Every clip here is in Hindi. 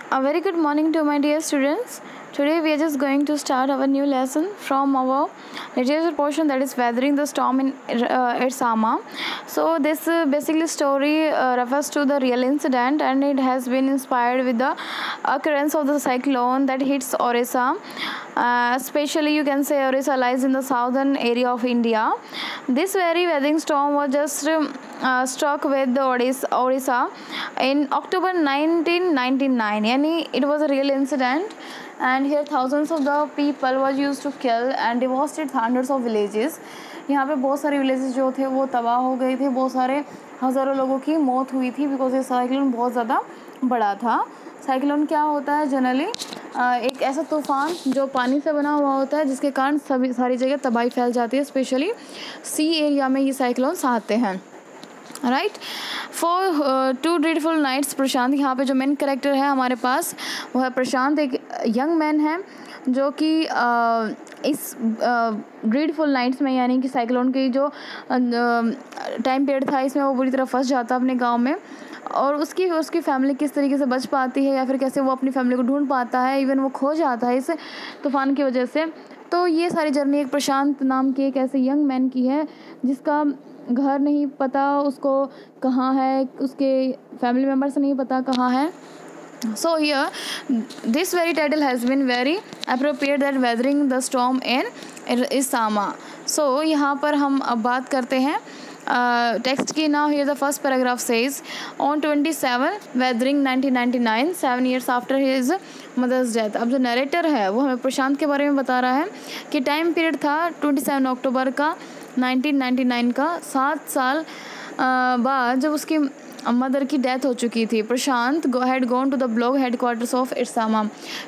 A very good morning to my dear students. Today we are just going to start our new lesson from our literature portion, that is Weathering the Storm in Irsama. So this basically story refers to the real incident, and it has been inspired with the occurrence of the cyclone that hits Orissa. Especially you can say Orissa lies in the southern area of India. This very weathering storm was just struck with the Orissa in October 1999. Yani it was a real incident, and here thousands of the people was used to kill and devastate hundreds of villages. यहाँ पे बहुत सारे विलेजेस जो थे वो तबाह हो गए थे, बहुत सारे हज़ारों लोगों की मौत हुई थी बिकॉज ये साइक्लोन बहुत ज़्यादा बड़ा था. साइक्लोन क्या होता है? जनरली एक ऐसा तूफ़ान जो पानी से बना हुआ होता है जिसके कारण सारी जगह तबाही फैल जाती है. स्पेशली सी एरिया में ये साइक्लोन्स आते हैं. राइट. फॉर 2 ड्रीडफुल नाइट्स प्रशांत, यहाँ पे जो मेन कैरेक्टर है हमारे पास वो है प्रशांत. एक यंग मैन है जो कि इस ड्रीडफुल नाइट्स में, यानी कि साइक्लोन की जो टाइम पीरियड था, इसमें वो बुरी तरह फंस जाता है अपने गांव में. और उसकी फैमिली किस तरीके से बच पाती है या फिर कैसे वो अपनी फैमिली को ढूंढ पाता है, इवन वो खो जाता है इस तूफ़ान की वजह से. तो ये सारी जर्नी एक प्रशांत नाम के एक ऐसे यंग मैन की है जिसका घर नहीं पता उसको कहाँ है, उसके फैमिली मेम्बर से नहीं पता कहाँ है. So here this very title has been very appropriate, that weathering the storm in Irsama. So यहाँ पर हम अब बात करते हैं टेक्स्ट की. Now here the first paragraph says on 27 weathering 1999, 7 years after his mother's death. अब जो नरेटर है वो हमें प्रशांत के बारे में बता रहा है कि टाइम पीरियड था 27 अक्टूबर का 1999 का, 7 साल बाद जब उसकी मदर की डेथ हो चुकी थी. Prashant had gone to the block headquarters of Ersama.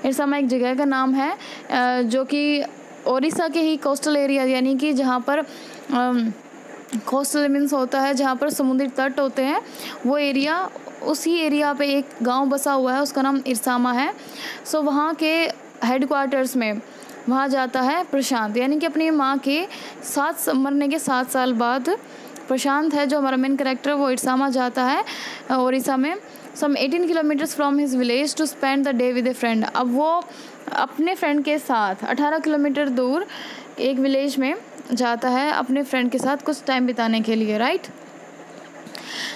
Ersama एक जगह का नाम है जो कि ओडिशा के ही कोस्टल एरिया, यानी कि जहाँ पर कोस्टल मीन्स होता है जहाँ पर समुद्री तट होते हैं, वो एरिया, उसी एरिया पे एक गांव बसा हुआ है, उसका नाम इरसामा है. सो वहाँ के हेडक्वार्टर्स में वहाँ जाता है प्रशांत, यानी कि अपनी माँ के मरने के 7 साल बाद प्रशांत है जो हमारा मेन कैरेक्टर, वो इरसामा जाता है ओडिशा में. Some 18 kilometres from his village to spend the day with a friend. अब वो अपने फ्रेंड के साथ 18 किलोमीटर दूर एक विलेज में जाता है अपने फ्रेंड के साथ कुछ टाइम बिताने के लिए. Right.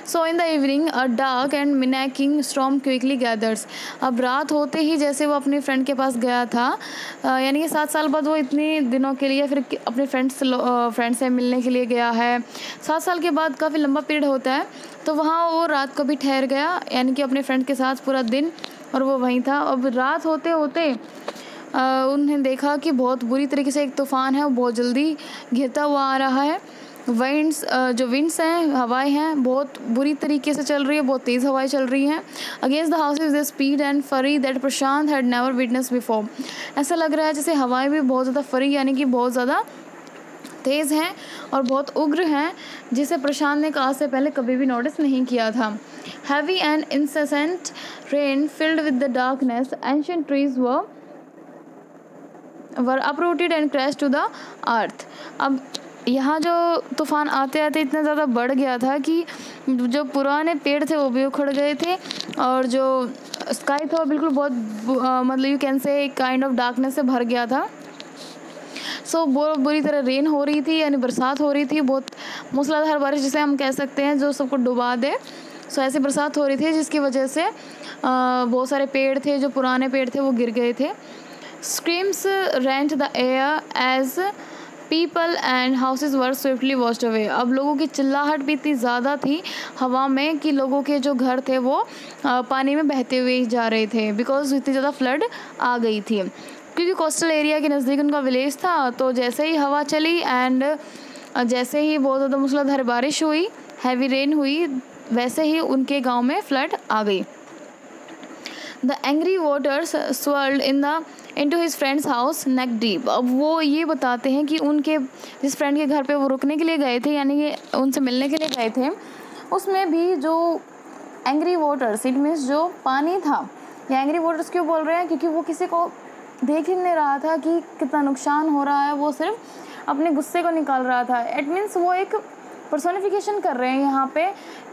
So in the evening a dark and menacing storm quickly gathers. अब रात होते ही जैसे वो अपने फ्रेंड के पास गया था, यानी कि 7 साल बाद वो इतने दिनों के लिए फिर अपने फ्रेंड से मिलने के लिए गया है. 7 साल के बाद काफ़ी लंबा पीरियड होता है, तो वहाँ वो रात को भी ठहर गया, यानी कि अपने फ्रेंड के साथ पूरा दिन, और वो वहीं था. अब रात होते होते उन्हें देखा कि बहुत बुरी तरीके से एक तूफ़ान है वो बहुत जल्दी घिरता हुआ आ रहा है. विंड्स हैं, हवाएं हैं, बहुत बुरी तरीके से चल रही है, बहुत तेज़ हवाएं चल रही हैं. Against the house is the speed and fury that Prashant had never witness before. ऐसा लग रहा है जैसे हवाएं भी बहुत ज़्यादा फरी, यानी कि बहुत ज़्यादा तेज़ हैं और बहुत उग्र हैं, जिसे प्रशांत ने आज से पहले कभी भी नोटिस नहीं किया था. Heavy and incessant rain filled with the darkness, ancient trees were uprooted and crash to the earth. अब यहाँ जो तूफ़ान आते आते इतना ज़्यादा बढ़ गया था कि जो पुराने पेड़ थे वो भी उखड़ गए थे, और जो स्काई था वो बिल्कुल बहुत मतलब यू कैन से काइंड ऑफ डार्कनेस से भर गया था. सो बहुत बुरी तरह रेन हो रही थी, यानी बरसात हो रही थी, बहुत मूसलाधार बारिश जिसे हम कह सकते हैं, जो सबको डुबा दे. सो ऐसी बरसात हो रही थी जिसकी वजह से बहुत सारे पेड़ थे, जो पुराने पेड़ थे वो गिर गए थे. Screams rent the air as people and houses were swiftly washed away. अब लोगों की चिल्लाहट भी इतनी ज़्यादा थी हवा में कि लोगों के जो घर थे वो पानी में बहते हुए जा रहे थे, बिकॉज इतनी ज़्यादा फ्लड आ गई थी. क्योंकि कोस्टल एरिया के नज़दीक उनका विलेज था, तो जैसे ही हवा चली एंड जैसे ही बहुत ज़्यादा मूसलाधार बारिश हुई, हैवी रेन हुई, वैसे ही उनके गाँव में फ्लड आ गई. The angry waters swirled into his friend's house neck deep. अब वो ये बताते हैं कि उनके जिस फ्रेंड के घर पे वो रुकने के लिए गए थे, यानी कि उनसे मिलने के लिए गए थे, उसमें भी जो एंग्री वाटर्स, इट मीन्स जो पानी था. या एंग्री वाटर्स क्यों बोल रहे हैं? क्योंकि वो किसी को देख ही नहीं रहा था कि कितना नुकसान हो रहा है, वो सिर्फ अपने गुस्से को निकाल रहा था. इट मीन्स वो एक पर्सोनिफिकेशन कर रहे हैं यहाँ पे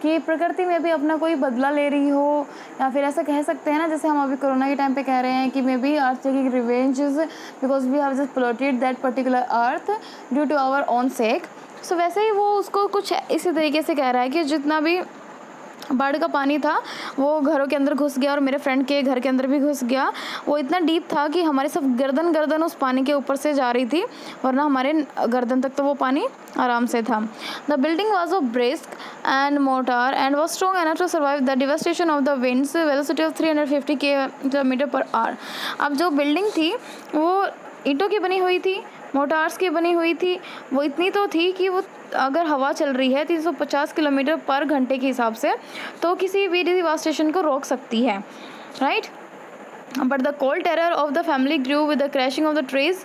कि प्रकृति में भी अपना कोई बदला ले रही हो, या फिर ऐसा कह सकते हैं ना, जैसे हम अभी कोरोना के टाइम पे कह रहे हैं कि maybe earth taking revenges because we have just polluted that particular earth due to our own sake. So वैसे ही वो उसको कुछ इसी तरीके से कह रहा है कि जितना भी बाढ़ का पानी था वो घरों के अंदर घुस गया और मेरे फ्रेंड के घर के अंदर भी घुस गया। वो इतना डीप था कि हमारे सब गर्दन उस पानी के ऊपर से जा रही थी, वरना हमारे गर्दन तक तो वो पानी आराम से था। The building was of brick and mortar and was strong enough to survive the devastation of the winds velocity of 350 kilometre per hour. अब जो बिल्डिंग थी वो ईंटों की बनी हुई थी, मोटार्स की बनी हुई थी, वो इतनी तो थी कि वो अगर हवा चल रही है 350 किलोमीटर पर घंटे के हिसाब से तो किसी भी डिवास्टेशन को रोक सकती है, right. But the cold terror of the family grew with the crashing of the trees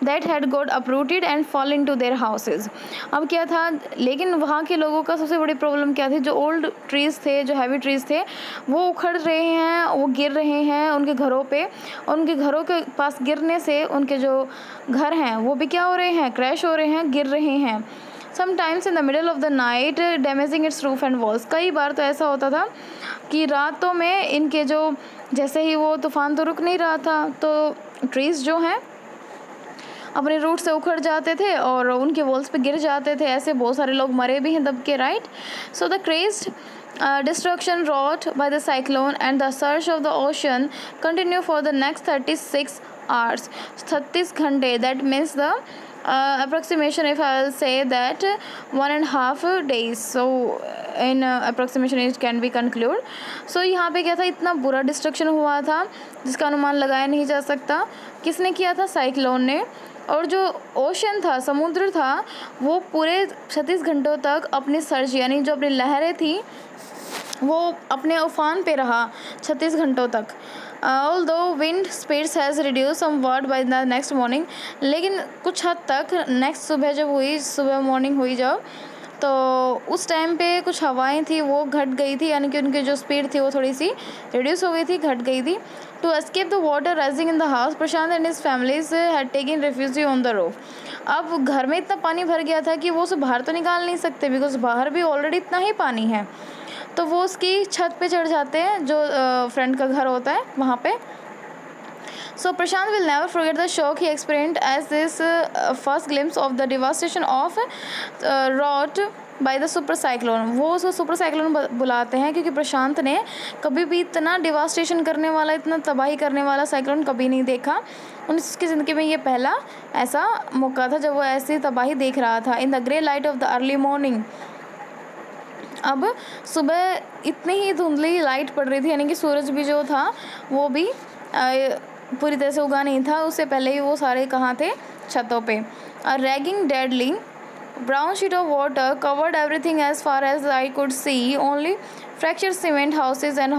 that had got uprooted and fall into their houses। अब क्या था, लेकिन वहाँ के लोगों का सबसे बड़ी प्रॉब्लम क्या थी, जो ओल्ड ट्रीज़ थे, जो हैवी ट्रीज़ थे, वो उखड़ रहे हैं, वो गिर रहे हैं उनके घरों पे, और उनके घरों के पास गिरने से उनके जो घर हैं वो भी क्या हो रहे हैं, क्रैश हो रहे हैं, गिर रहे हैं। Sometimes in the middle of the night damaging it's roof and walls. कई बार तो ऐसा होता था कि रातों में इनके जो, जैसे ही वो तूफ़ान तो रुक नहीं रहा था तो ट्रीज़ जो हैं अपने रूट से उखड़ जाते थे और उनके वॉल्स पे गिर जाते थे। ऐसे बहुत सारे लोग मरे भी हैं दब के, right. So the crazed destruction wrought by the cyclone and the surge of the ocean continue for the next 36 hours, 36 घंटे। that means the approximation, if I'll say that 1.5 days, so in approximation it can be conclude। so यहाँ पे क्या था, इतना बुरा डिस्ट्रक्शन हुआ था जिसका अनुमान लगाया नहीं जा सकता। किसने किया था, साइक्लोन ने। और जो ओशन था, समुद्र था, वो पूरे 36 घंटों तक अपनी सर्ज यानी जो अपनी लहरें थी वो अपने उफान पे रहा 36 घंटों तक। although wind speeds has reduced somewhat by the next morning, लेकिन कुछ हद तक नेक्स्ट सुबह जब हुई, सुबह मॉर्निंग हुई जब, तो उस टाइम पे कुछ हवाएं थी वो घट गई थी, यानी कि उनकी जो स्पीड थी वो थोड़ी सी रिड्यूस हो गई थी, घट गई थी। To escape the water rising in the house, Prashant and his families had taken refugee on the roof. अब घर में इतना पानी भर गया था कि वो उसे बाहर तो निकाल नहीं सकते, बिकॉज बाहर भी ऑलरेडी इतना ही पानी है। तो वो उसकी छत पे चढ़ जाते हैं, जो फ्रेंड का घर होता है वहाँ पे। So Prashant will never forget the shock he experienced as this first glimpse of the devastation of wrought by the super cyclone। वो उसको सुपर साइक्लोन बुलाते हैं क्योंकि प्रशांत ने कभी भी इतना डिवास्टेशन करने वाला, इतना तबाही करने वाला साइक्लोन कभी नहीं देखा। उसकी ज़िंदगी में ये पहला ऐसा मौका था जब वो ऐसी तबाही देख रहा था। In the grey light of the early morning, अब सुबह इतनी ही धुंधली लाइट पड़ रही थी, यानी कि सूरज भी जो था वो भी पूरी तरह से उगा नहीं था। उससे पहले ही वो सारे कहाँ थे, छतों पे। Raging deadly brown sheet of water covered everything as far as I could see, only fracture cement houses and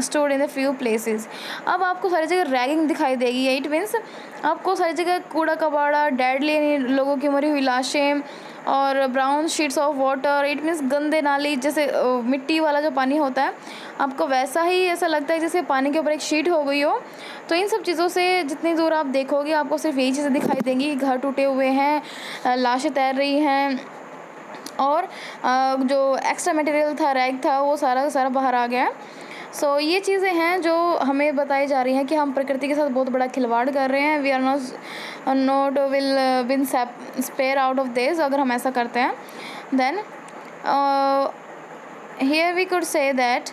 stored in the few places. अब आपको सारी जगह रैगिंग दिखाई देगी, इट मीन्स आपको सारी जगह कूड़ा कबाड़ा, डेडली यानी लोगों की मरी हुई लाशें, और brown sheets of water, it means गंदे नाली, जैसे मिट्टी वाला जो पानी होता है आपको वैसा ही ऐसा लगता है जैसे पानी के ऊपर एक शीट हो गई हो। तो इन सब चीज़ों से जितनी दूर आप देखोगे आपको सिर्फ यही चीज़ें दिखाई देंगी, घर टूटे हुए हैं, लाशें तैर रही हैं, और जो एक्स्ट्रा मटेरियल था, रैग था, वो सारा का सारा बाहर आ गया। सो ये चीज़ें हैं जो हमें बताई जा रही हैं कि हम प्रकृति के साथ बहुत बड़ा खिलवाड़ कर रहे हैं। We are not will been spare out of this. अगर हम ऐसा करते हैं then here we could see that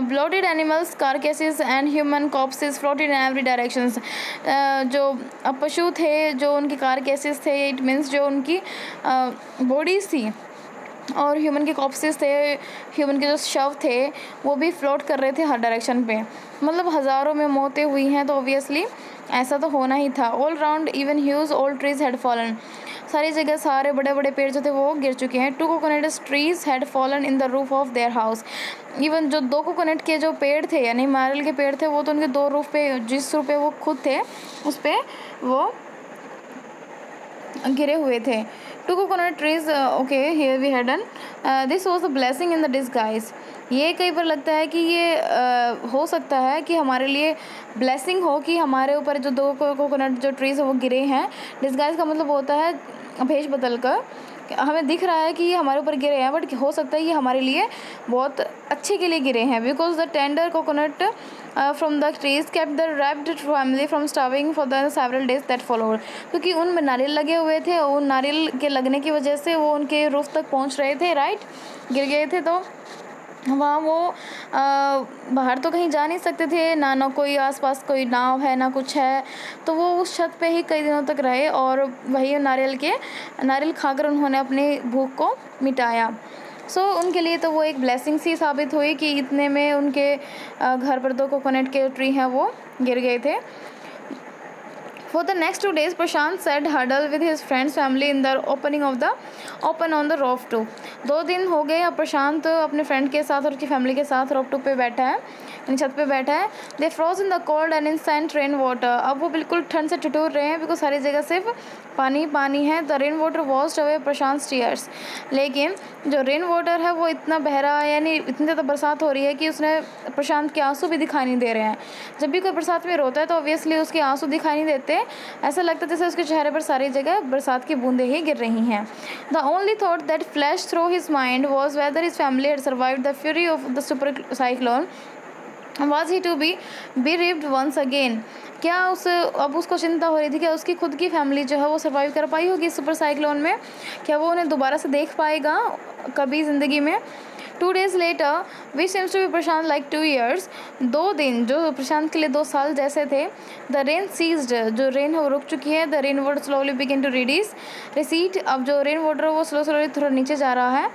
bloated animals carcasses and human corpses floated in every directions। जो पशु थे, जो उनकी carcasses थे, इट मीन्स जो उनकी बॉडीज़ थी, और ह्यूमन के कॉप्सेस थे, ह्यूमन के जो शव थे वो भी फ्लोट कर रहे थे हर डायरेक्शन पे। मतलब हज़ारों में मौतें हुई हैं, तो ऑब्वियसली ऐसा तो होना ही था। All round even huge old trees had fallen, सारी जगह सारे बड़े बड़े पेड़ जो थे वो गिर चुके हैं। 2 coconut trees had fallen in the roof of their house. Even जो 2 कोकोनट के जो पेड़ थे, यानी नारियल के पेड़ थे, वो तो उनके 2 रूफ पे, जिस रूफ पे वो खुद थे उस पर वो गिरे हुए थे। 2 coconut trees, okay, here we had done this was a blessing in the disguise। ये कई बार लगता है कि ये हो सकता है कि हमारे लिए ब्लेसिंग हो कि हमारे ऊपर जो 2 कोकोनट जो ट्रीज़ वो गिरे हैं। डिस्गाइज का मतलब होता है भेष बदल कर हमें दिख रहा है कि ये हमारे ऊपर गिरे हैं, बट हो सकता है ये हमारे लिए बहुत अच्छे के लिए गिरे हैं। Because the tender coconut from the trees kept the wrapped family from starving for the several days that followed. क्योंकि उनमें नारियल लगे हुए थे और उन नारियल के लगने की वजह से वो उनके रूफ तक पहुंच रहे थे, राइट, गिर गए थे। तो वहाँ वो बाहर तो कहीं जा नहीं सकते थे, ना कोई आसपास कोई नाव है ना कुछ है, तो वो उस छत पे ही कई दिनों तक रहे और वही नारियल खाकर उन्होंने अपनी भूख को मिटाया। उनके लिए तो वो एक ब्लेसिंग सी साबित हुई कि इतने में उनके घर पर 2 कोकोनट के ट्री हैं वो गिर गए थे। For the next 2 days, Prashant sat huddled with his friend's family in the open on the roof too. 2 दिन हो गए अब प्रशांत अपने फ्रेंड के साथ और उसकी फैमिली के साथ रॉफ टू पे बैठा है, छत पे बैठा है। They froze in the cold and incessant rain water. अब वो बिल्कुल ठंड से ठिठुर रहे हैं बिकॉज सारी जगह सिर्फ पानी पानी है। The rain water washed away Prashant tears. लेकिन जो रेन वाटर है वो इतना बह रहा है, यानी इतनी ज़्यादा बरसात हो रही है कि उसने प्रशांत के आंसू भी दिखाई नहीं दे रहे हैं। जब भी कोई बरसात में रोता है तो ऑब्वियसली उसके आंसू दिखाई नहीं देते, ऐसा लगता है जैसे उसके चेहरे पर सारी जगह बरसात की बूंदें ही गिर रही हैं। The only thought that flash through his mind was weather his family had survived the fury of the super cyclone. Was he to be bereaved once again? क्या अब उसको चिंता हो रही थी कि उसकी खुद की फैमिली जो है वो सर्वाइव कर पाई होगी सुपर साइक्लोन में, क्या वो उन्हें दोबारा से देख पाएगा कभी ज़िंदगी में। 2 days later, which seems to be Prashant like 2 years, 2 दिन जो प्रशांत के लिए 2 साल जैसे थे। The rain ceased, जो रेन है वो रुक चुकी है। The rain water slowly began to recede, अब जो रेन वाटर वो स्लोली थोड़ा नीचे जा रहा है।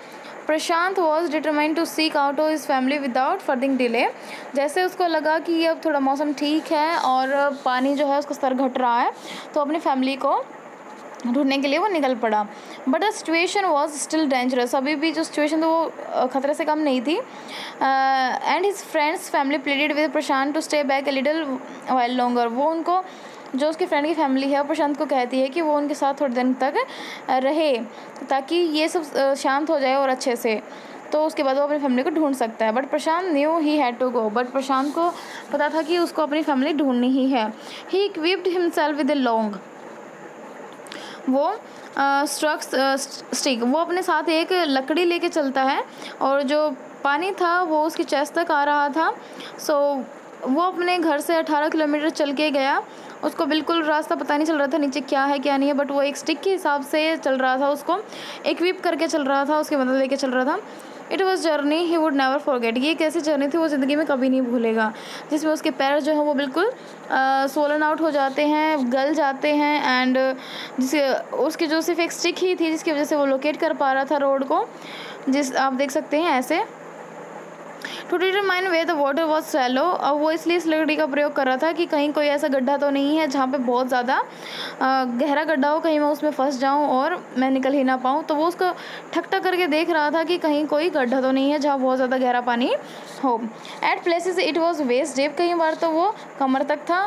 Prashant was determined to seek out of his family without further delay. जैसे उसको लगा कि अब थोड़ा मौसम ठीक है और पानी जो है उसका स्तर घट रहा है, तो अपनी फैमिली को ढूंढने के लिए वो निकल पड़ा। But the situation was still dangerous. अभी भी जो सिचुएशन थी वो खतरे से कम नहीं थी। And his friends family pleaded with Prashant to stay back a little while longer. वो उनको, जो उसकी फ्रेंड की फैमिली है, प्रशांत को कहती है कि वो उनके साथ थोड़े दिन तक रहे ताकि ये सब शांत हो जाए और अच्छे से, तो उसके बाद वो अपनी फैमिली को ढूंढ सकता है। But Prashant knew he had to go. But Prashant को पता था कि उसको अपनी फैमिली ढूंढनी ही है। He equipped himself with a long, वो स्टिक, वो अपने साथ एक लकड़ी लेके चलता है और जो पानी था वो उसकी चेस्ट तक आ रहा था। वो अपने घर से 18 किलोमीटर चल के गया। उसको बिल्कुल रास्ता पता नहीं चल रहा था नीचे क्या है क्या नहीं है, बट वो एक स्टिक के हिसाब से चल रहा था, उसको इक्विप करके चल रहा था, उसकी मदद लेके चल रहा था। It was journey he would never forget. ये एक ऐसी जर्नी थी वो ज़िंदगी में कभी नहीं भूलेगा, जिसमें उसके पैर जो हैं वो बिल्कुल सोलन आउट हो जाते हैं, गल जाते हैं। एंड उसकी जो सिर्फ एक स्टिक ही थी जिसकी वजह से वो लोकेट कर पा रहा था रोड को, आप देख सकते हैं ऐसे। To determine way the water was shallow. अब वो इसलिए इस लकड़ी का प्रयोग कर रहा था कि कहीं कोई ऐसा गड्ढा तो नहीं है जहाँ पे बहुत ज़्यादा गहरा गड्ढा हो, कहीं मैं उसमें फंस जाऊँ और मैं निकल ही ना पाऊँ। तो वो उसको ठक करके देख रहा था कि कहीं कोई गड्ढा तो नहीं है जहाँ बहुत ज़्यादा गहरा पानी हो। At places it was waist deep, कई बार तो वो कमर तक था।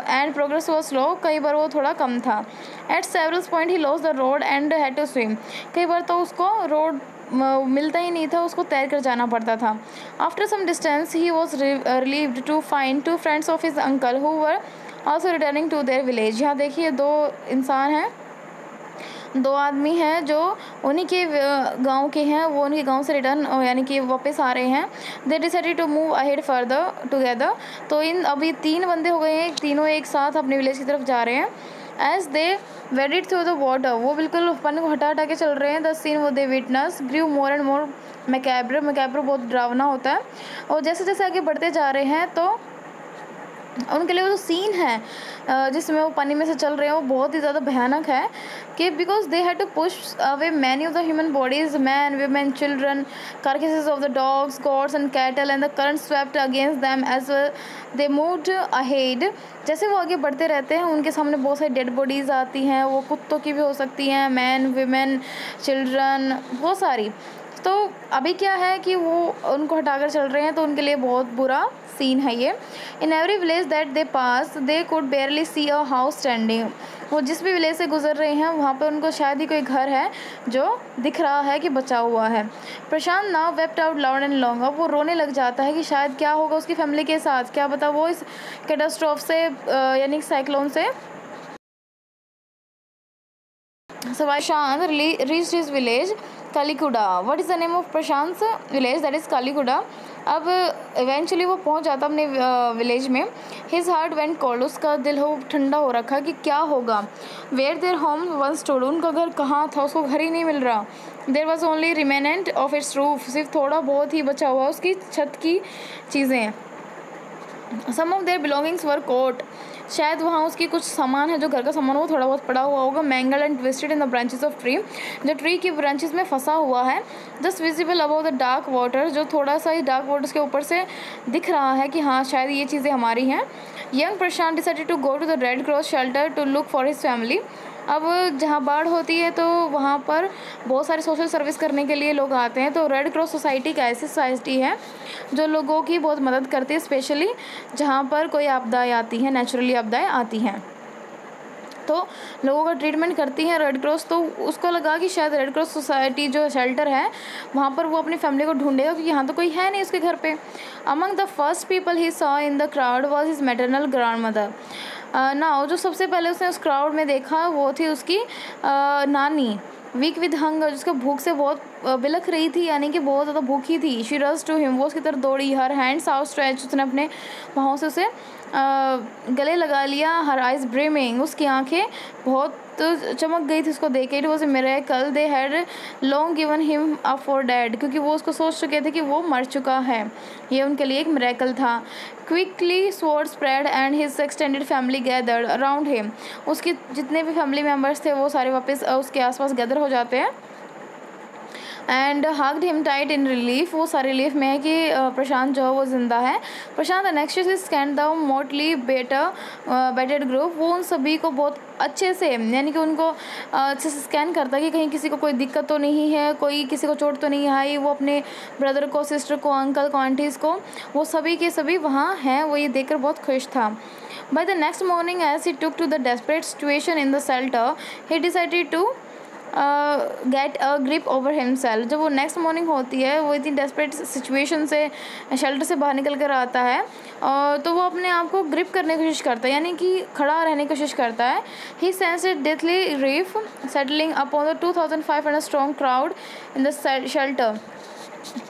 एंड प्रोग्रेस वॉज स्लो, कई बार वो थोड़ा कम था। At several point he lost the road and had to swim, कई बार तो उसको रोड मिलता ही नहीं था, उसको तैर कर जाना पड़ता था। After some distance he was relieved to find 2 friends of his uncle who were also returning to their village. यहाँ देखिए 2 इंसान हैं, 2 आदमी हैं जो उन्हीं के गांव के हैं, वो उनके गांव से रिटर्न यानी कि वापस आ रहे हैं। They decided to move ahead further together. तो अभी 3 बंदे हो गए हैं, तीनों एक साथ अपने विलेज की तरफ जा रहे हैं। As they waded through the water, वो बिल्कुल पानी को हटा के चल रहे हैं। द सीन वो they witness grew more and more macabre बहुत डरावना होता है। और जैसे जैसे आगे बढ़ते जा रहे हैं तो उनके लिए वो जो सीन है जिसमें वो पानी में से चल रहे हैं वो बहुत ही ज़्यादा भयानक है कि because they had to push away many of the human bodies, man, women, children, carcasses of the dogs, goats and cattle and the current swept against them as they moved ahead। जैसे वो आगे बढ़ते रहते हैं उनके सामने बहुत सारी डेड बॉडीज़ आती हैं, वो कुत्तों की भी हो सकती हैं, मैन, वीमेन, चिल्ड्रन, बहुत सारी। तो अभी क्या है कि वो उनको हटाकर चल रहे हैं तो उनके लिए बहुत बुरा सीन है ये। In every village that they pass they could barely see a house standing. वो जिस भी विलेज से गुजर रहे हैं वहाँ पे उनको शायद ही कोई घर है जो दिख रहा है कि बचा हुआ है। Prashant now wept out loud and long. अब वो रोने लग जाता है कि शायद क्या होगा उसकी फैमिली के साथ, क्या पता वो इस कैटास्ट्रोफ से यानी साइक्लोन से So Prashant reached his village Kalikuda. What is the name of Prashant's village? That is Kalikuda. अब इवेंचुअली वो पहुंच जाता अपने विलेज में. His heart went cold. उसका दिल हो ठंडा हो रखा कि क्या होगा. Where their home once stood. उनका घर कहाँ था, उसको घर ही नहीं मिल रहा. There was only remnant of its roof. सिर्फ थोड़ा बहुत ही बचा हुआ उसकी छत की चीज़ें. Some of their belongings were caught. शायद वहाँ उसकी कुछ सामान है, जो घर का सामान वो थोड़ा बहुत पड़ा हुआ होगा. Mangle and twisted in the branches of tree. जो ट्री की ब्रांचेस में फंसा हुआ है. Just visible above the dark water. जो थोड़ा सा ही डार्क वाटर्स के ऊपर से दिख रहा है कि हाँ शायद ये चीज़ें हमारी हैं. Young Prashant decided to go to the Red Cross shelter to look for his family. अब जहाँ बाढ़ होती है तो वहाँ पर बहुत सारे सोशल सर्विस करने के लिए लोग आते हैं. तो रेड क्रॉस सोसाइटी एक ऐसी सोसाइटी है जो लोगों की बहुत मदद करती है, स्पेशली जहाँ पर कोई आपदाएँ आती हैं, नेचुरली आपदाएँ आती हैं तो लोगों का ट्रीटमेंट करती है रेड क्रॉस. तो उसको लगा कि शायद रेड क्रॉस सोसाइटी जो शेल्टर है वहाँ पर वो अपनी फैमिली को ढूंढेगा, क्योंकि यहाँ तो कोई है नहीं उसके घर पे. Among the first people he saw in the crowd was his maternal grand mother. ना जो सबसे पहले उसने उस क्राउड में देखा वो थी उसकी नानी. Weak with hunger. जिसको भूख से बहुत बिलख रही थी, यानी कि बहुत ज़्यादा भूखी थी. शी रस टू हिम. वो उसकी तरफ दौड़ी. Her hands out stretch. उसने अपने पाँव से उसे गले लगा लिया. Her eyes brimming. उसकी आंखें बहुत चमक गई थी उसको देख के. It was a miracle. They had long given him up for dead. क्योंकि वो उसको सोच चुके थे कि वो मर चुका है. ये उनके लिए एक मिरेकल था. Quickly sword spread and his extended family gathered around him. उसके जितने भी फैमिली मेम्बर्स थे वो सारे वापस उसके आसपास गैदर हो जाते हैं. And hugged him tight in relief. वो सारे रिलीफ में है कि प्रशांत जो है वो ज़िंदा है. Prashant nextly scan the motley bated group. वो उन सभी को बहुत अच्छे से, यानी कि उनको अच्छे से स्कैन करता है कि कहीं किसी को कोई दिक्कत तो नहीं है, कोई किसी को चोट तो नहीं आई. वो अपने ब्रदर को, सिस्टर को, अंकल को, आंटीज़ को, वो सभी के सभी वहाँ हैं. वो ये देखकर बहुत खुश था. By the next morning as he took to the desperate situation in the shelter he decided to get a grip over himself. जब वो नेक्स्ट मॉर्निंग होती है, वो इतनी डेस्परेट सिचुएशन से शेल्टर से बाहर निकल कर आता है और तो वो अपने आप को ग्रिप करने की कोशिश करता है, यानी कि खड़ा रहने की कोशिश करता है. He sensed deathly rift settling upon the 2500 strong crowd in the shelter.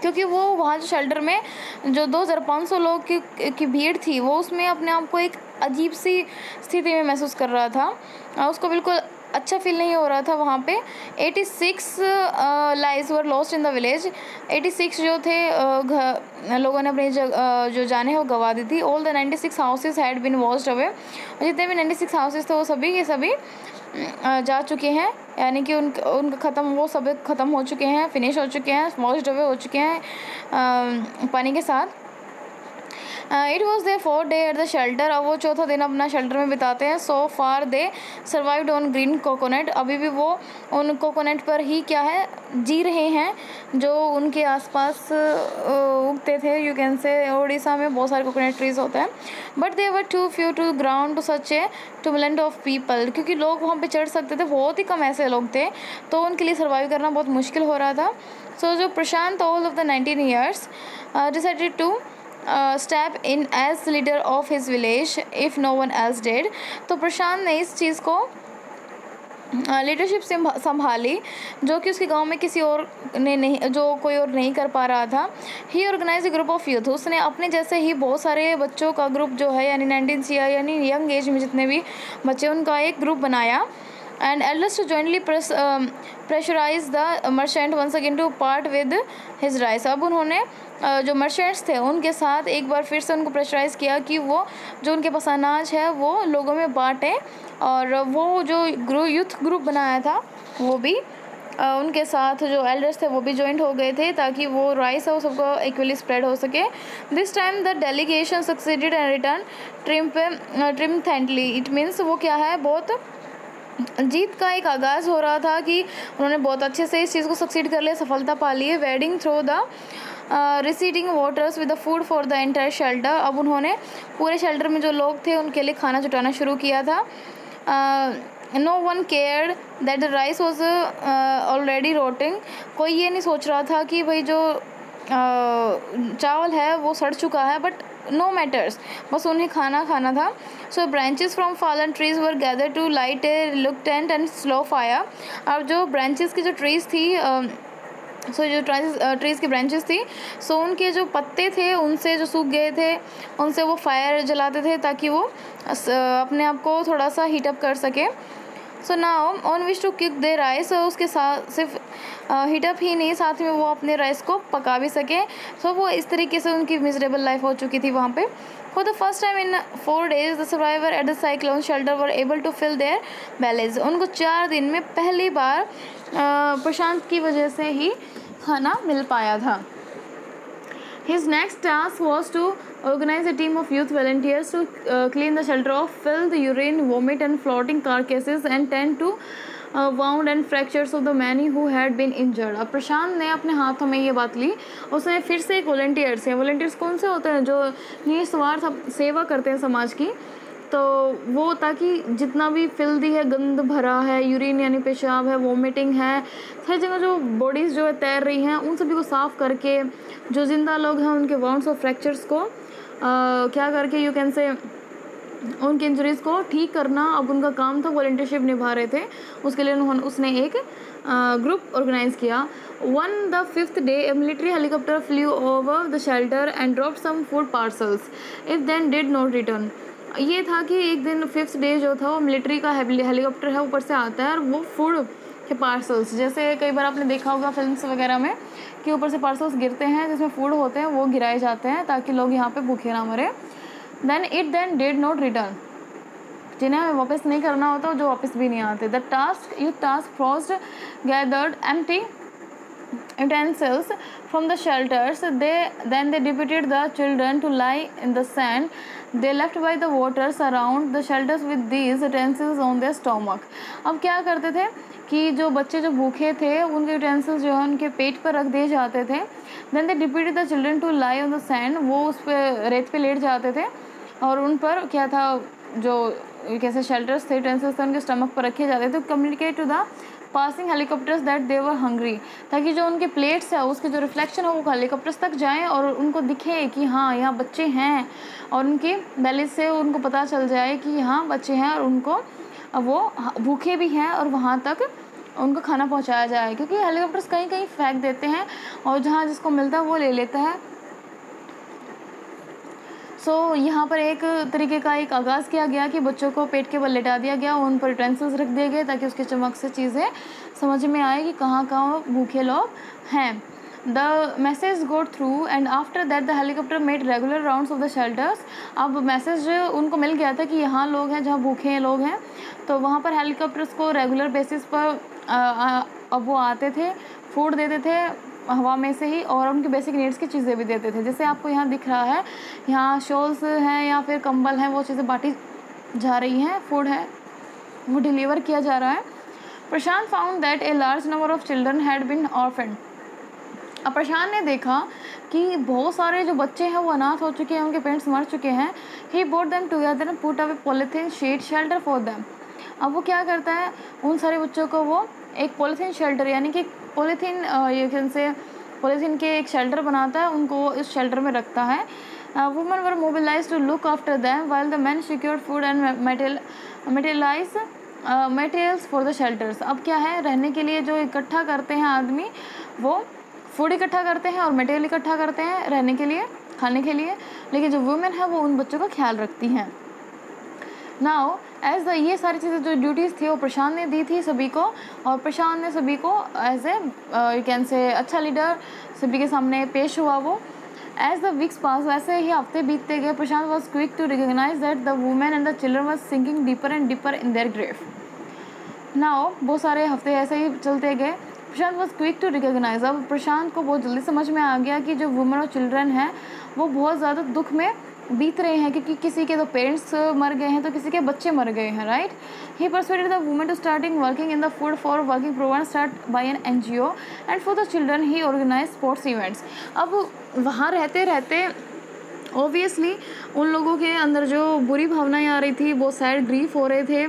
क्योंकि वो वहाँ जो शेल्टर में जो 2500 लोग की भीड़ थी, वो उसमें अपने आप को एक अजीब सी स्थिति में महसूस कर रहा था. उसको बिल्कुल अच्छा फील नहीं हो रहा था वहाँ पे. 86 lives were lost in the village. 86 जो थे लोगों ने अपनी जो जाने हैं वो गंवा दी थी. All the 96 houses had been washed away. जितने भी 96 हाउसेस थे वो सभी के सभी जा चुके हैं, यानी कि उनका वो सब ख़त्म हो चुके हैं, फिनिश हो चुके हैं, वॉश्ड अवे हो चुके हैं पानी के साथ. It was they 4th day at the shelter. अब वो चौथा दिन अपना शेल्टर में बिताते हैं. सो फार दे सर्वाइव्ड ऑन ग्रीन कोकोनट. अभी भी वो उन कोकोनट पर ही क्या है जी रहे हैं जो उनके आसपास उगते थे. यू कैन से उड़ीसा में बहुत सारे कोकोनट ट्रीज होते हैं. But they were too few to ground to such a tumult of people. क्योंकि लोग वहाँ पे चढ़ सकते थे, बहुत ही कम ऐसे लोग थे, तो उनके लिए सर्वाइव करना बहुत मुश्किल हो रहा था. सो जो Prashant all of the 19 years decided to step in as leader of his village if no one else did. तो प्रशांत ने इस चीज़ को लीडरशिप संभाली जो कि उसके गांव में किसी और ने नहीं, जो कोई और नहीं कर पा रहा था. He organise a group of youth. उसने अपने जैसे ही बहुत सारे बच्चों का ग्रुप जो है, यानी 19 ईयर यानी यंग एज में जितने भी बच्चे, उनका एक ग्रुप बनाया. And elders to jointly pressurise the merchant once again to part with his rice. अब उन्होंने जो मर्चेंट्स थे उनके साथ एक बार फिर से उनको प्रेशराइज़ किया कि वो जो उनके पास अनाज है वो लोगों में बांटें. और वो जो यूथ ग्रुप बनाया था वो भी उनके साथ जो एल्डर्स थे वो भी ज्वाइंट हो गए थे, ताकि वो राइस है वो सबको इक्वली स्प्रेड हो सके. This time the delegation succeeded and return triumphantly. It means वो क्या है, बहुत जीत का एक आगाज़ हो रहा था कि उन्होंने बहुत अच्छे से इस चीज़ को सक्सीड कर लिया, सफलता पा ली है. Wedding through the receding waters with the food for the entire shelter. अब उन्होंने पूरे शेल्टर में जो लोग थे उनके लिए खाना जुटाना शुरू किया था. No one cared that the rice was already rotting. कोई ये नहीं सोच रहा था कि भाई जो चावल है वो सड़ चुका है, बट नो मैटर्स, बस उन्हें खाना था. So branches from fallen trees were gather to light a reluctant and slow fire. अब जो ब्रांचेस की जो ट्रीज थी, जो ट्रीज़ की ब्रांचेस थी, सो उनके जो पत्ते थे उनसे जो सूख गए थे उनसे वो फायर जलाते थे ताकि वो अपने आप को थोड़ा सा हीटअप कर सके. So now on which to cook the rice, उसके साथ सिर्फ हीटअप ही नहीं, साथ में वो अपने राइस को पका भी सके. सो वो इस तरीके से उनकी मिजरेबल लाइफ हो चुकी थी वहाँ पे. For the first time in 4 days the survivor at the cyclone shelter were able to fill their bellies. उनको 4 दिन में पहली बार प्रशांत की वजह से ही खाना मिल पाया था. His next task was to organize a team of youth volunteers to clean the shelter of filth, urine, vomit and floating carcasses and tend to wound and fractures of the many who had been injured. अब प्रशांत ने अपने हाथों में ये बात ली. उसने फिर से एक वॉलंटियर्स है. वॉलंटियर्स कौन से होते हैं? जो निस्वार्थ सेवा करते हैं समाज की. तो वो ताकि जितना भी फिल्दी है, गंद भरा है, यूरिन यानी पेशाब है, वोमिटिंग है, हर जगह जो बॉडीज़ जो है तैर रही हैं, उन सभी को साफ़ करके जो जिंदा लोग हैं उनके वाउंड्स और फ्रैक्चर्स को क्या करके यू कैन से उनकी इंजरीज़ को ठीक करना अब उनका काम था. वॉलंटियरशिप निभा रहे थे. उसके लिए उसने एक ग्रुप ऑर्गेनाइज किया. On the 5th day, a military helicopter flew over the shelter and dropped some food parcels. It then did not return. ये था कि एक दिन 5th डे जो था वो मिलिट्री का हेलीकॉप्टर है ऊपर से आता है और वो फूड के पार्सल्स, जैसे कई बार आपने देखा होगा फिल्म्स वगैरह में कि ऊपर से पार्सल्स गिरते हैं जिसमें फूड होते हैं, वो गिराए जाते हैं ताकि लोग यहाँ पे भूखे ना मरे. Then did not return. जिन्हें वापस नहीं करना होता जो वापस भी नहीं आते. The task forced gathered empty utensils from the shelters. Then they deputed the children to lie in the sand. They left by the waters around the shelters with these utensils on their stomach. अब क्या करते थे कि जो बच्चे जो भूखे थे उनके utensils जो है उनके पेट पर रख दिए जाते थे. Then they deputed the children to lie on the sand. वो उस पर रेत पे लेट जाते थे और उन पर क्या था जो कैसे शेल्टर्स थे, utensils थे, उनके स्टमक पर रखे जाते थे. Communicate to the passing helicopters that they were hungry, ताकि जो उनके प्लेट्स है उसके जो रिफ्लेक्शन हो वो हेलीकॉप्टर्स तक जाएं और उनको दिखे कि हाँ यहाँ बच्चे हैं और उनकी बेली से उनको पता चल जाए कि यहाँ बच्चे हैं और उनको वो भूखे भी हैं और वहाँ तक उनको खाना पहुँचाया जाए. क्योंकि हेलीकॉप्टर्स कहीं कहीं फेंक देते हैं और जहाँ जिसको मिलता है वो ले लेता है. सो यहाँ पर एक तरीके का एक आगाज़ किया गया कि बच्चों को पेट के बल लेटा दिया गया, उन पर यूटेंसिल्स रख दिए गए ताकि उसके चमक से चीज़ें समझ में आए कि कहाँ कहाँ भूखे लोग हैं. The message got through and after that the helicopter made regular rounds of the shelters. अब मैसेज उनको मिल गया था कि यहाँ लोग हैं जहाँ भूखे लोग हैं, तो वहाँ पर हेलीकॉप्टर्स को रेगुलर बेसिस पर अब वो आते थे, फूड देते थे हवा में से ही और उनकी बेसिक नीड्स की चीज़ें भी देते थे. जैसे आपको यहाँ दिख रहा है, यहाँ शॉल्स हैं या फिर कंबल हैं, वो चीज़ें बांटी जा रही हैं, फूड है वो डिलीवर किया जा रहा है. Prashant found that a large number of children had been orphaned. अब प्रशांत ने देखा कि बहुत सारे जो बच्चे हैं वो अनाथ हो चुके हैं, उनके पेरेंट्स मर चुके हैं. He brought them together and put up a polythene sheet shelter for them. अब वो क्या करता है, उन सारे बच्चों को वो एक पॉलीथीन शेल्टर यानी कि पॉलीथीन ये कैसे पॉलीथीन के एक शेल्टर बनाता है, उनको इस शेल्टर में रखता है. Women were mobilise to look after them while the man secured food and materials for the shelters. अब क्या है, रहने के लिए जो इकट्ठा करते हैं आदमी, वो फूड इकट्ठा करते हैं और मटेरियल इकट्ठा करते हैं रहने के लिए, खाने के लिए, लेकिन जो वुमेन है वो उन बच्चों का ख्याल रखती हैं. नाउ एज ये सारी चीज़ें जो ड्यूटीज़ थी वो प्रशांत ने दी थी सभी को, और प्रशांत ने सभी को एज ए यू कैन से अच्छा लीडर सभी के सामने पेश हुआ. वो एज द वीक्स पास, वैसे ही हफ्ते बीतते गए, Prashant was quick to recognise that the women and the children was sinking deeper and deeper in their grave. Now बहुत सारे हफ्ते ऐसे ही चलते गए. Prashant was quick to recognise, अब प्रशांत को बहुत जल्दी समझ में आ गया कि जो वुमेन और चिल्ड्रन हैं वो बहुत ज़्यादा दुख में बीत रहे हैं, क्योंकि किसी के तो पेरेंट्स मर गए हैं तो किसी के बच्चे मर गए हैं, right. He persuaded the women to starting working in the food for working programme start by an NGO and for the children he organise sports events. अब वहाँ रहते रहते ऑब्वियसली उन लोगों के अंदर जो बुरी भावनाएं आ रही थी, वो सैड ग्रीफ हो रहे थे,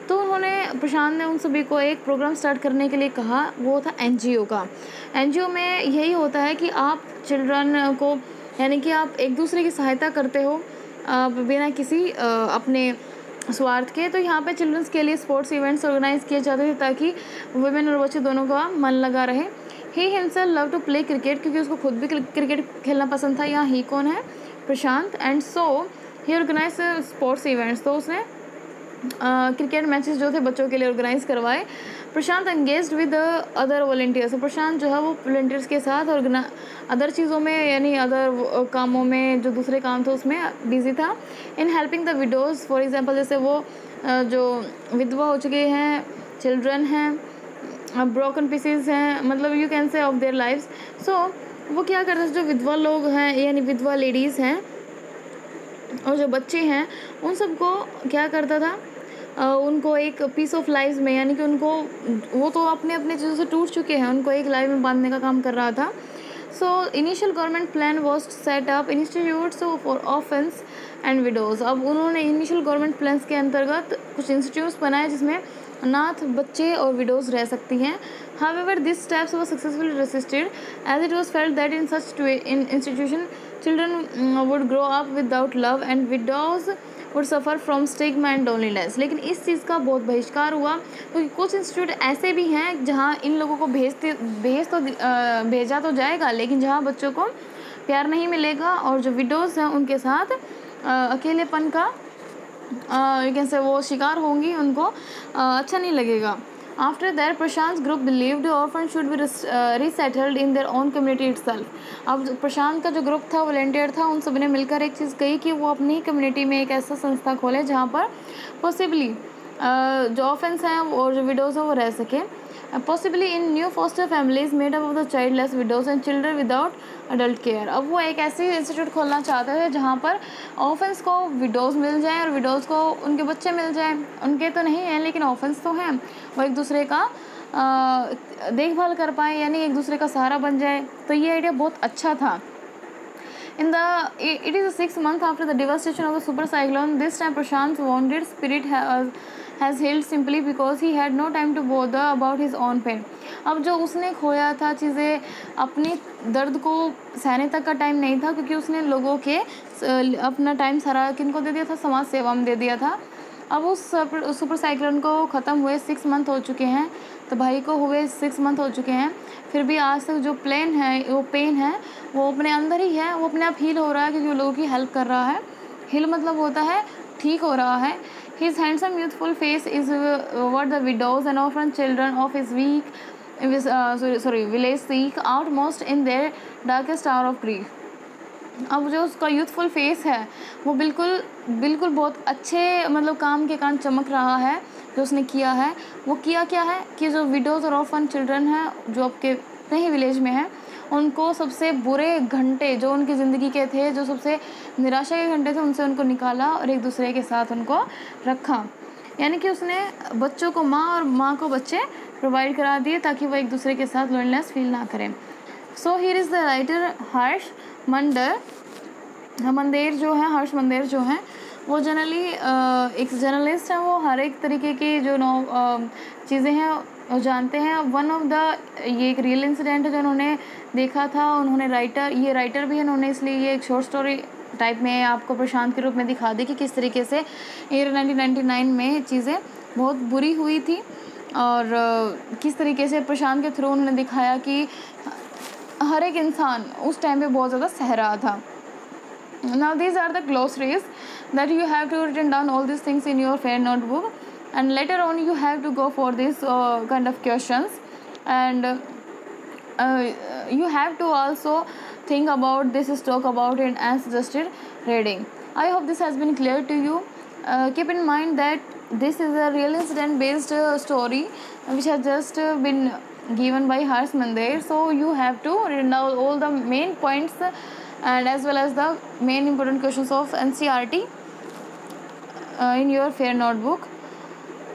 तो उन्होंने प्रशांत ने उन सभी को एक प्रोग्राम स्टार्ट करने के लिए कहा। वो था एनजीओ का। एनजीओ में यही होता है कि आप चिल्ड्रन को, यानी कि आप एक दूसरे की सहायता करते हो बिना किसी अपने स्वार्थ के। तो यहाँ पे चिल्ड्रंस के लिए स्पोर्ट्स इवेंट्स ऑर्गेनाइज किए जाते थे ताकि वुमेन और बच्चे दोनों का मन लगा रहे। He himself love to play cricket, क्योंकि उसको खुद भी क्रिकेट खेलना पसंद था। यहाँ ही कौन है? Prashant. And so he organise sports events, तो उसने क्रिकेट मैचेस जो थे बच्चों के लिए ऑर्गेनाइज करवाए। प्रशांत एंगेज्ड विद अदर वॉल्टियर्स, प्रशांत जो है वो वॉल्टियर्स के साथ और अदर चीज़ों में, यानी अदर कामों में, जो दूसरे काम थे उसमें बिजी था। In helping the widows, for example जैसे वो जो विधवा हो चुके हैं, चिल्ड्रन हैं, ब्रोकन पीसेस हैं, मतलब you can say of their lives. So वो क्या करते थे, जो विधवा लोग हैं यानी विधवा लेडीज़ हैं और जो बच्चे हैं, उन सबको क्या करता था, उनको एक पीस ऑफ लाइफ में, यानी कि उनको, वो तो अपने अपने चीज़ों से टूट चुके हैं, उनको एक लाइफ में बांधने का काम कर रहा था। So initial government plan was set up institutes for orphans and widows. अब उन्होंने इनिशियल गवर्नमेंट प्लान्स के अंतर्गत कुछ इंस्टीट्यूट्स बनाए जिसमें अनाथ, बच्चे और विडोज़ रह सकती हैं। However, these steps were successfully resisted as it was felt that in such institution children would grow up without love and widows would suffer from stigma and loneliness। लेकिन इस चीज़ का बहुत बहिष्कार हुआ क्योंकि कुछ इंस्टीट्यूट ऐसे भी हैं जहाँ इन लोगों को भेजा तो जाएगा, लेकिन जहाँ बच्चों को प्यार नहीं मिलेगा और जो विडोज़ हैं उनके साथ अकेलेपन का यू कैन से वो शिकार होंगी, उनको अच्छा नहीं लगेगा। After that, Prashant's group believed orphans should be resettled in their own community itself। अब प्रशांत का जो ग्रुप था, वॉलंटियर था, उन सब ने मिलकर एक चीज़ कही कि वो अपनी कम्युनिटी में एक ऐसा संस्था खोले जहाँ पर पॉसिबली जो ऑर्फन्स हैं और जो विडोज़ हैं वो रह सके। Possibly in new foster families made up of the childless widows and children without adult care. अब वो एक ऐसी इंस्टीट्यूट खोलना चाहते थे जहाँ पर ऑर्फन्स को विडोज़ मिल जाए और विडोज़ को उनके बच्चे मिल जाए। उनके तो नहीं हैं लेकिन ऑर्फन्स तो हैं, वो एक दूसरे का देखभाल कर पाए, यानी एक दूसरे का सहारा बन जाए। तो ये आइडिया बहुत अच्छा था। It is 6 months after the devastation of the super cyclone. This time Prashant's wounded spirit has healed simply because he had no time to bother about his own pain। अब जो उसने खोया था चीज़ें, अपनी दर्द को सहने तक का टाइम नहीं था, क्योंकि उसने लोगों के अपना टाइम सारा किनको दे दिया था, समाज सेवा में दे दिया था। अब उस सुपर साइक्लोन को ख़त्म हुए 6 मंथ हो चुके हैं, तो भाई को हुए 6 मंथ हो चुके हैं, फिर भी आज तक जो पेन है वो अपने अंदर ही है, वो अपने आप हील हो रहा है क्योंकि वो लोगों की हेल्प कर रहा है। हील मतलब होता है ठीक हो रहा है। His handsome youthful face is what the widows and orphan children of his village seek out most in their darkest hour of grief। अब जो उसका यूथफुल फेस है वो बिल्कुल बहुत अच्छे मतलब काम के कारण चमक रहा है। जो उसने किया है वो क्या है कि जो विडोज़ और ऑर्फन चिल्ड्रन हैं जो आपके कहीं विलेज में हैं, उनको सबसे बुरे घंटे जो उनकी ज़िंदगी के थे, जो सबसे निराशा के घंटे थे, उनसे उनको निकाला और एक दूसरे के साथ उनको रखा। यानी कि उसने बच्चों को माँ और माँ को बच्चे प्रोवाइड करा दिए ताकि वो एक दूसरे के साथ लोनलेस फील ना करें। So here is the writer Harsh Mander जो है वो जनरली एक जर्नलिस्ट है। वो हर एक तरीके की जो चीज़ें हैं वो जानते हैं। वन ऑफ द ये एक रियल इंसिडेंट है जो उन्होंने देखा था। उन्होंने राइटर भी है, उन्होंने इसलिए ये एक शॉर्ट स्टोरी टाइप में आपको प्रशांत के रूप में दिखा दी कि किस तरीके से ईयर 1999 में चीज़ें बहुत बुरी हुई थी और किस तरीके से प्रशांत के थ्रू उन्होंने दिखाया कि हर एक इंसान उस टाइम पे बहुत ज़्यादा सह रहा था। Now these are the glossaries that you have to written down all these things in your fair notebook, and later on you have to go for this kind of questions, and you have to also think about this, talk about it and suggested reading. I hope this has been clear to you. Keep in mind that this is a real incident based story which has just been given by Harsh Mandir, so you have to write down all the main points and as well as the main important questions of NCERT in your fair notebook.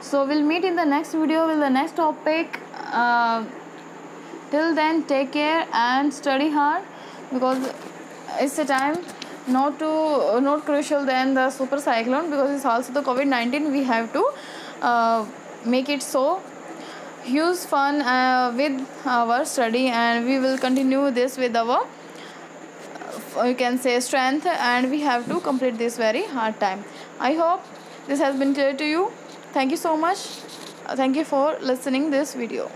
So we'll meet in the next video with the next topic. Till then, take care and study hard because it's a time not crucial than the super cyclone, because it's also the COVID-19. We have to make it so huge fun with our study, and we will continue this with our you can say strength, and we have to complete this very hard time. I hope this has been clear to you. Thank you so much. Thank you for listening this video.